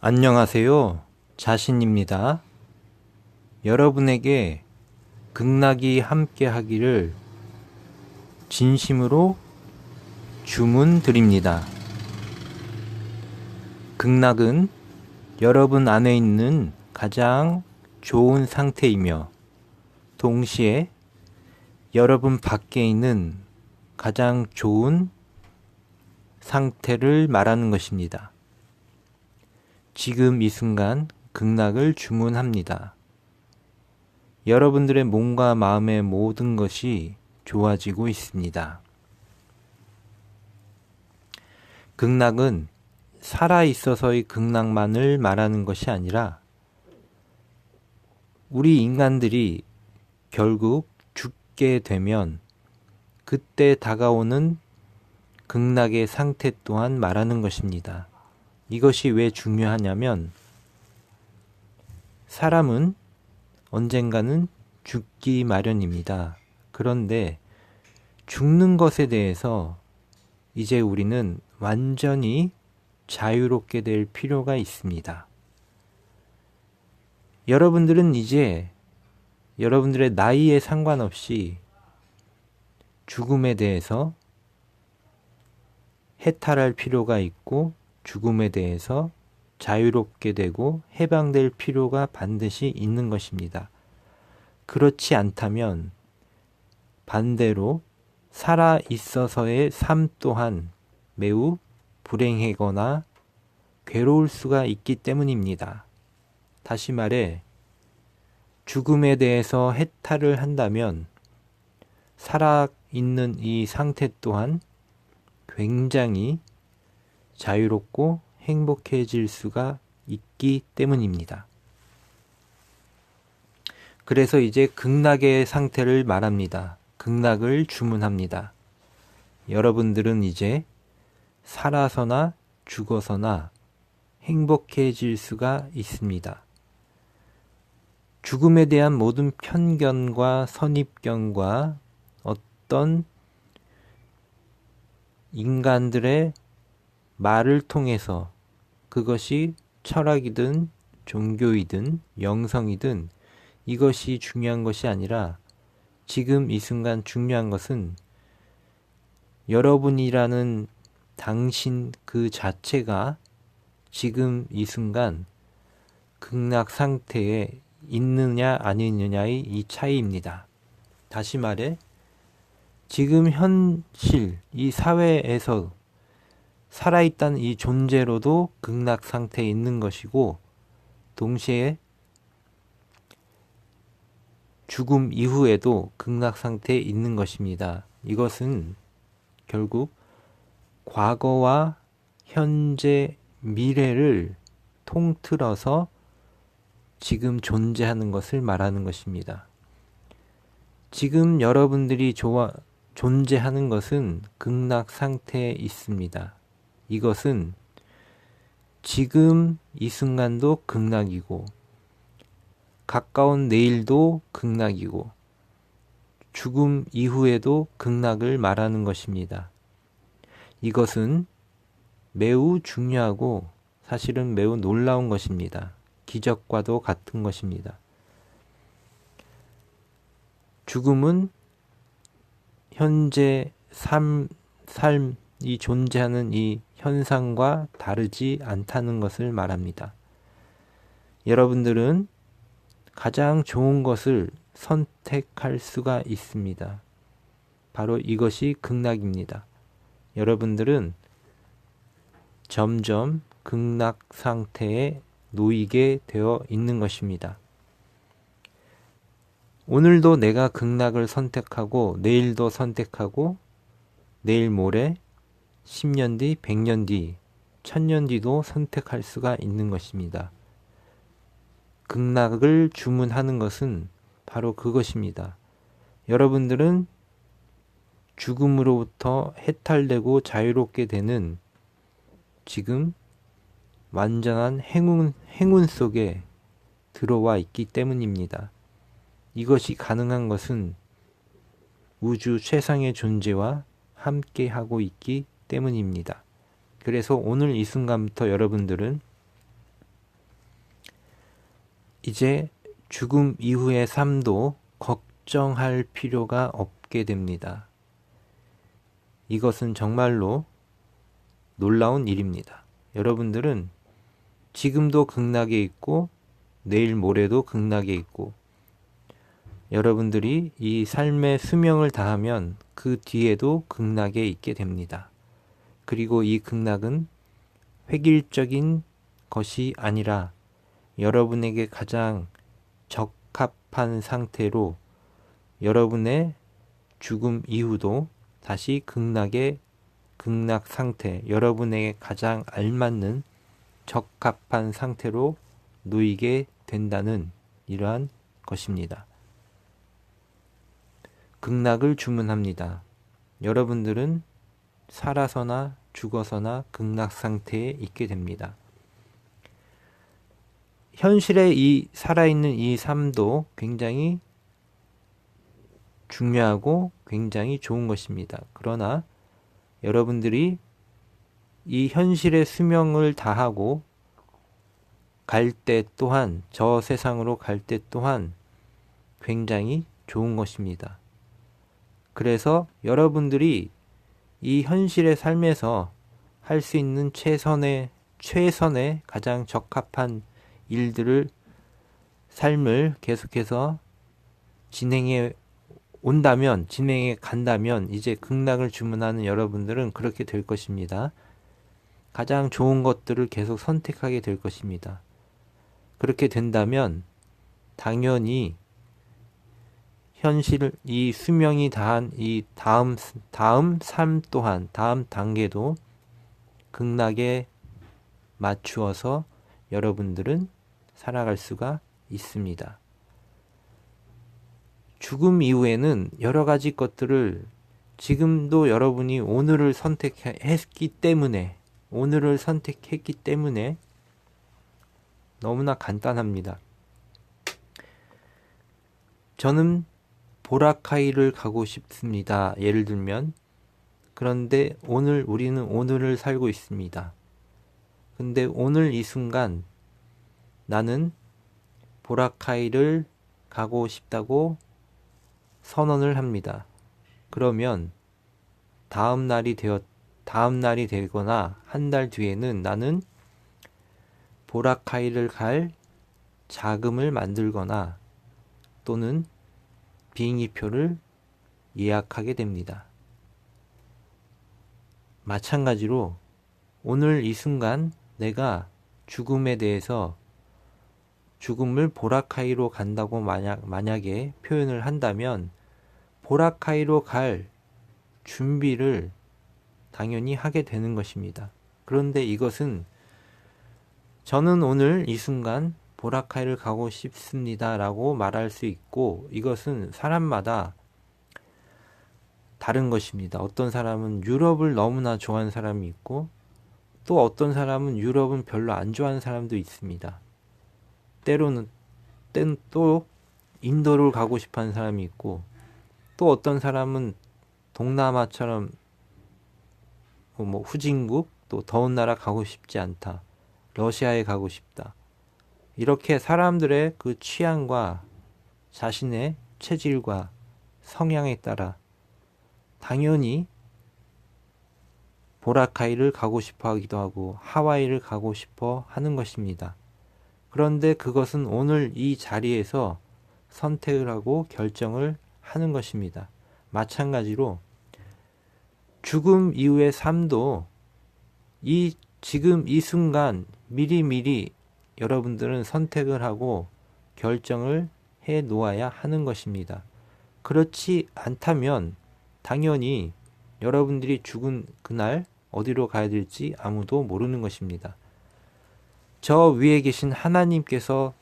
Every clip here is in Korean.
안녕하세요. 자신입니다. 여러분에게 극락이 함께 하기를 진심으로 주문드립니다. 극락은 여러분 안에 있는 가장 좋은 상태이며 동시에 여러분 밖에 있는 가장 좋은 상태를 말하는 것입니다. 지금 이 순간 극락을 주문합니다. 여러분들의 몸과 마음의 모든 것이 좋아지고 있습니다. 극락은 살아있어서의 극락만을 말하는 것이 아니라 우리 인간들이 결국 죽게 되면 그때 다가오는 극락의 상태 또한 말하는 것입니다. 이것이 왜 중요하냐면 사람은 언젠가는 죽기 마련입니다. 그런데 죽는 것에 대해서 이제 우리는 완전히 자유롭게 될 필요가 있습니다. 여러분들은 이제 여러분들의 나이에 상관없이 죽음에 대해서 해탈할 필요가 있고 죽음에 대해서 자유롭게 되고 해방될 필요가 반드시 있는 것입니다. 그렇지 않다면 반대로 살아 있어서의 삶 또한 매우 불행하거나 괴로울 수가 있기 때문입니다. 다시 말해 죽음에 대해서 해탈을 한다면 살아있는 이 상태 또한 굉장히 자유롭고 행복해질 수가 있기 때문입니다. 그래서 이제 극락의 상태를 말합니다. 극락을 주문합니다. 여러분들은 이제 살아서나 죽어서나 행복해질 수가 있습니다. 죽음에 대한 모든 편견과 선입견과 어떤 인간들의 말을 통해서 그것이 철학이든 종교이든 영성이든 이것이 중요한 것이 아니라 지금 이 순간 중요한 것은 여러분이라는 당신 그 자체가 지금 이 순간 극락 상태에 있느냐 아니느냐의 이 차이입니다. 다시 말해 지금 현실 이 사회에서 살아있다는 이 존재로도 극락 상태에 있는 것이고 동시에 죽음 이후에도 극락 상태에 있는 것입니다. 이것은 결국 과거와 현재, 미래를 통틀어서 지금 존재하는 것을 말하는 것입니다. 지금 여러분들이 존재하는 것은 극락 상태에 있습니다. 이것은 지금 이 순간도 극락이고 가까운 내일도 극락이고 죽음 이후에도 극락을 말하는 것입니다. 이것은 매우 중요하고 사실은 매우 놀라운 것입니다. 기적과도 같은 것입니다. 죽음은 현재 삶이 존재하는 이 현상과 다르지 않다는 것을 말합니다. 여러분들은 가장 좋은 것을 선택할 수가 있습니다. 바로 이것이 극락입니다. 여러분들은 점점 극락 상태에 놓이게 되어 있는 것입니다. 오늘도 내가 극락을 선택하고 내일도 선택하고 내일 모레 10년 뒤, 100년 뒤, 1000년 뒤도 선택할 수가 있는 것입니다. 극락을 주문하는 것은 바로 그것입니다. 여러분들은 죽음으로부터 해탈되고 자유롭게 되는 지금 완전한 행운 속에 들어와 있기 때문입니다. 이것이 가능한 것은 우주 최상의 존재와 함께 하고 있기 때문입니다. 그래서 오늘 이 순간부터 여러분들은 이제 죽음 이후의 삶도 걱정할 필요가 없게 됩니다. 이것은 정말로 놀라운 일입니다. 여러분들은 지금도 극락에 있고 내일 모레도 극락에 있고 여러분들이 이 삶의 수명을 다하면 그 뒤에도 극락에 있게 됩니다. 그리고 이 극락은 획일적인 것이 아니라 여러분에게 가장 적합한 상태로 여러분의 죽음 이후도 다시 극락 상태, 여러분에게 가장 알맞는 적합한 상태로 놓이게 된다는 이러한 것입니다. 극락을 주문합니다. 여러분들은 살아서나 죽어서나 극락 상태에 있게 됩니다. 현실에 이 살아있는 이 삶도 굉장히 중요하고 굉장히 좋은 것입니다. 그러나 여러분들이 이 현실의 수명을 다하고 갈 때 또한 저 세상으로 갈 때 또한 굉장히 좋은 것입니다. 그래서 여러분들이 이 현실의 삶에서 할 수 있는 최선의 가장 적합한 일들을 삶을 계속해서 진행해 간다면 이제 극락을 주문하는 여러분들은 그렇게 될 것입니다. 가장 좋은 것들을 계속 선택하게 될 것입니다. 그렇게 된다면 당연히 현실 이 수명이 다한 이 다음 삶 또한 다음 단계도 극락에 맞추어서 여러분들은 살아갈 수가 있습니다. 죽음 이후에는 여러 가지 것들을 지금도 여러분이 오늘을 선택했기 때문에 너무나 간단합니다. 저는 보라카이를 가고 싶습니다. 예를 들면 그런데 우리는 오늘을 살고 있습니다. 근데 오늘 이 순간 나는 보라카이를 가고 싶다고 선언을 합니다. 그러면 다음 날이 되거나 한 달 뒤에는 나는 보라카이를 갈 자금을 만들거나 또는 비행기표를 예약하게 됩니다. 마찬가지로 오늘 이 순간 내가 죽음에 대해서 죽음을 보라카이로 간다고 만약에 표현을 한다면 보라카이로 갈 준비를 당연히 하게 되는 것입니다. 그런데 이것은 저는 오늘 이 순간 보라카이를 가고 싶습니다 라고 말할 수 있고 이것은 사람마다 다른 것입니다. 어떤 사람은 유럽을 너무나 좋아하는 사람이 있고 또 어떤 사람은 유럽은 별로 안 좋아하는 사람도 있습니다. 때로는 또 인도를 가고 싶어하는 사람이 있고 또 어떤 사람은 동남아처럼 뭐 후진국 또 더운 나라 가고 싶지 않다. 러시아에 가고 싶다. 이렇게 사람들의 그 취향과 자신의 체질과 성향에 따라 당연히 보라카이를 가고 싶어 하기도 하고 하와이를 가고 싶어 하는 것입니다. 그런데 그것은 오늘 이 자리에서 선택을 하고 결정을 하는 것입니다. 마찬가지로 죽음 이후의 삶도 지금 이 순간 미리미리 여러분들은 선택을 하고 결정을 해 놓아야 하는 것입니다. 그렇지 않다면 당연히 여러분들이 죽은 그날 어디로 가야 될지 아무도 모르는 것입니다. 저 위에 계신 하나님께서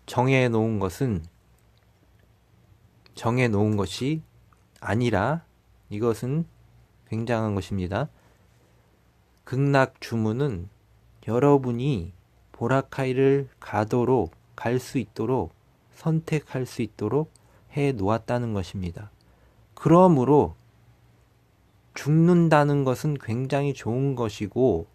정해 놓은 것이 아니라 이것은 굉장한 것입니다. 극락 주문은 여러분이 보라카이를 갈 수 있도록 선택할 수 있도록 해 놓았다는 것입니다. 그러므로 죽는다는 것은 굉장히 좋은 것이고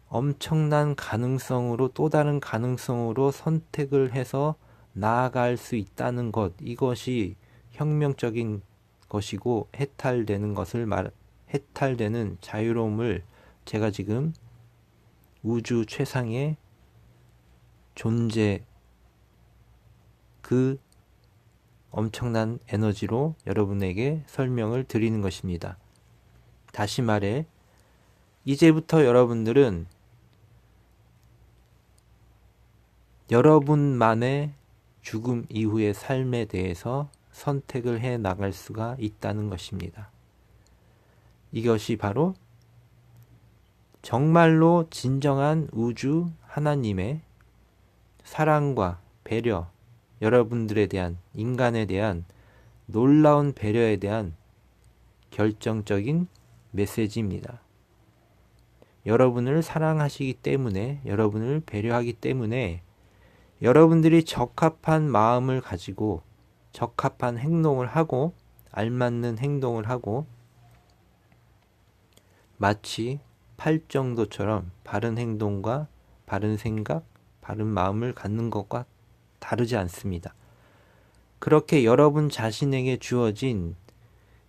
엄청난 가능성으로 또 다른 가능성으로 선택을 해서 나아갈 수 있다는 것, 이것이 혁명적인 것이고 해탈되는 자유로움을 제가 지금 우주 최상의 존재, 그 엄청난 에너지로 여러분에게 설명을 드리는 것입니다. 다시 말해, 이제부터 여러분들은 여러분만의 죽음 이후의 삶에 대해서 선택을 해 나갈 수가 있다는 것입니다. 이것이 바로 정말로 진정한 우주 하나님의 사랑과 배려, 여러분들에 대한, 인간에 대한 놀라운 배려에 대한 결정적인 메시지입니다. 여러분을 사랑하시기 때문에, 여러분을 배려하기 때문에 여러분들이 적합한 마음을 가지고 적합한 행동을 하고 알맞는 행동을 하고 마치 팔정도처럼 바른 행동과 바른 생각, 바른 마음을 갖는 것과 다르지 않습니다. 그렇게 여러분 자신에게 주어진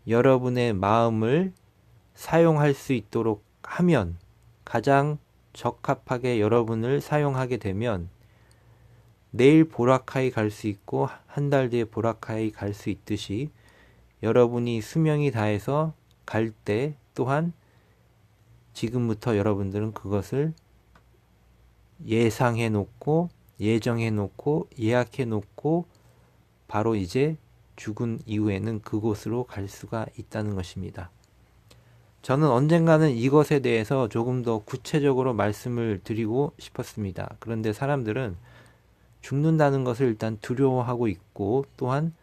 여러분의 마음을 사용할 수 있도록 하면, 가장 적합하게 여러분을 사용하게 되면 내일 보라카이 갈 수 있고 한 달 뒤에 보라카이 갈 수 있듯이 여러분이 수명이 다해서 갈 때 또한 지금부터 여러분들은 그것을 예상해 놓고 예정해 놓고 예약해 놓고 바로 이제 죽은 이후에는 그곳으로 갈 수가 있다는 것입니다. 저는 언젠가는 이것에 대해서 조금 더 구체적으로 말씀을 드리고 싶었습니다. 그런데 사람들은 죽는다는 것을 일단 두려워하고 있고, 또한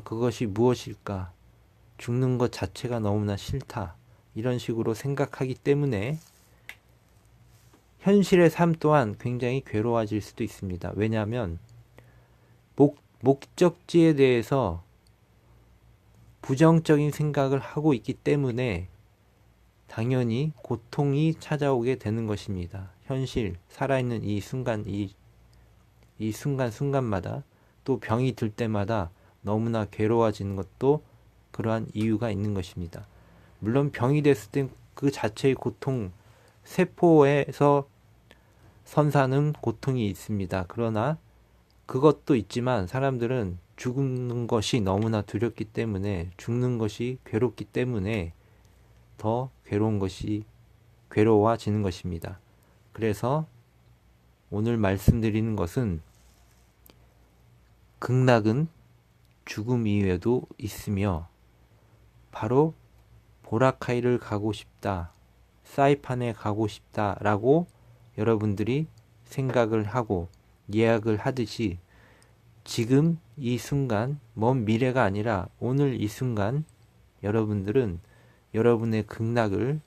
그것이 무엇일까? 죽는 것 자체가 너무나 싫다. 이런 식으로 생각하기 때문에 현실의 삶 또한 굉장히 괴로워질 수도 있습니다. 왜냐하면 목적지에 대해서 부정적인 생각을 하고 있기 때문에 당연히 고통이 찾아오게 되는 것입니다. 현실, 살아있는 이 순간, 이 순간순간마다, 또 병이 들 때마다 너무나 괴로워지는 것도 그러한 이유가 있는 것입니다. 물론 병이 됐을 땐 그 자체의 고통, 세포에서 선사하는 고통이 있습니다. 그러나 그것도 있지만 사람들은 죽는 것이 너무나 두렵기 때문에, 죽는 것이 괴롭기 때문에 더 괴로워지는 것입니다. 그래서 오늘 말씀드리는 것은 극락은 죽음 이후에도 있으며 바로 보라카이를 가고 싶다, 사이판에 가고 싶다라고 여러분들이 생각을 하고 예약을 하듯이 지금 이 순간, 먼 미래가 아니라 오늘 이 순간 여러분들은 여러분의 극락을,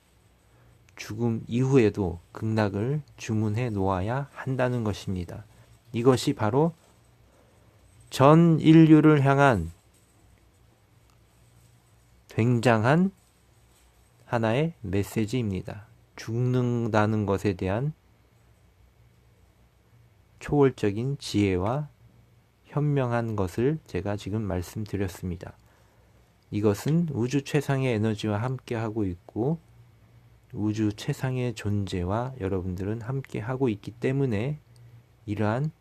죽음 이후에도 극락을 주문해 놓아야 한다는 것입니다. 이것이 바로 전 인류를 향한 굉장한 하나의 메시지입니다. 죽는다는 것에 대한 초월적인 지혜와 현명한 것을 제가 지금 말씀드렸습니다. 이것은 우주 최상의 에너지와 함께 하고 있고 우주 최상의 존재와 여러분들은 함께 하고 있기 때문에 이러한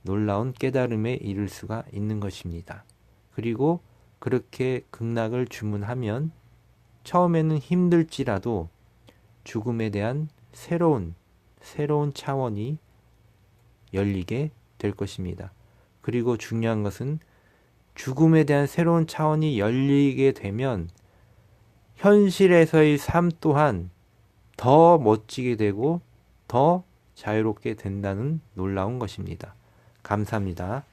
놀라운 깨달음에 이를 수가 있는 것입니다. 그리고 그렇게 극락을 주문하면 처음에는 힘들지라도 죽음에 대한 새로운 차원이 열리게 될 것입니다. 그리고 중요한 것은 죽음에 대한 새로운 차원이 열리게 되면 현실에서의 삶 또한 더 멋지게 되고 더 자유롭게 된다는 놀라운 것입니다. 감사합니다.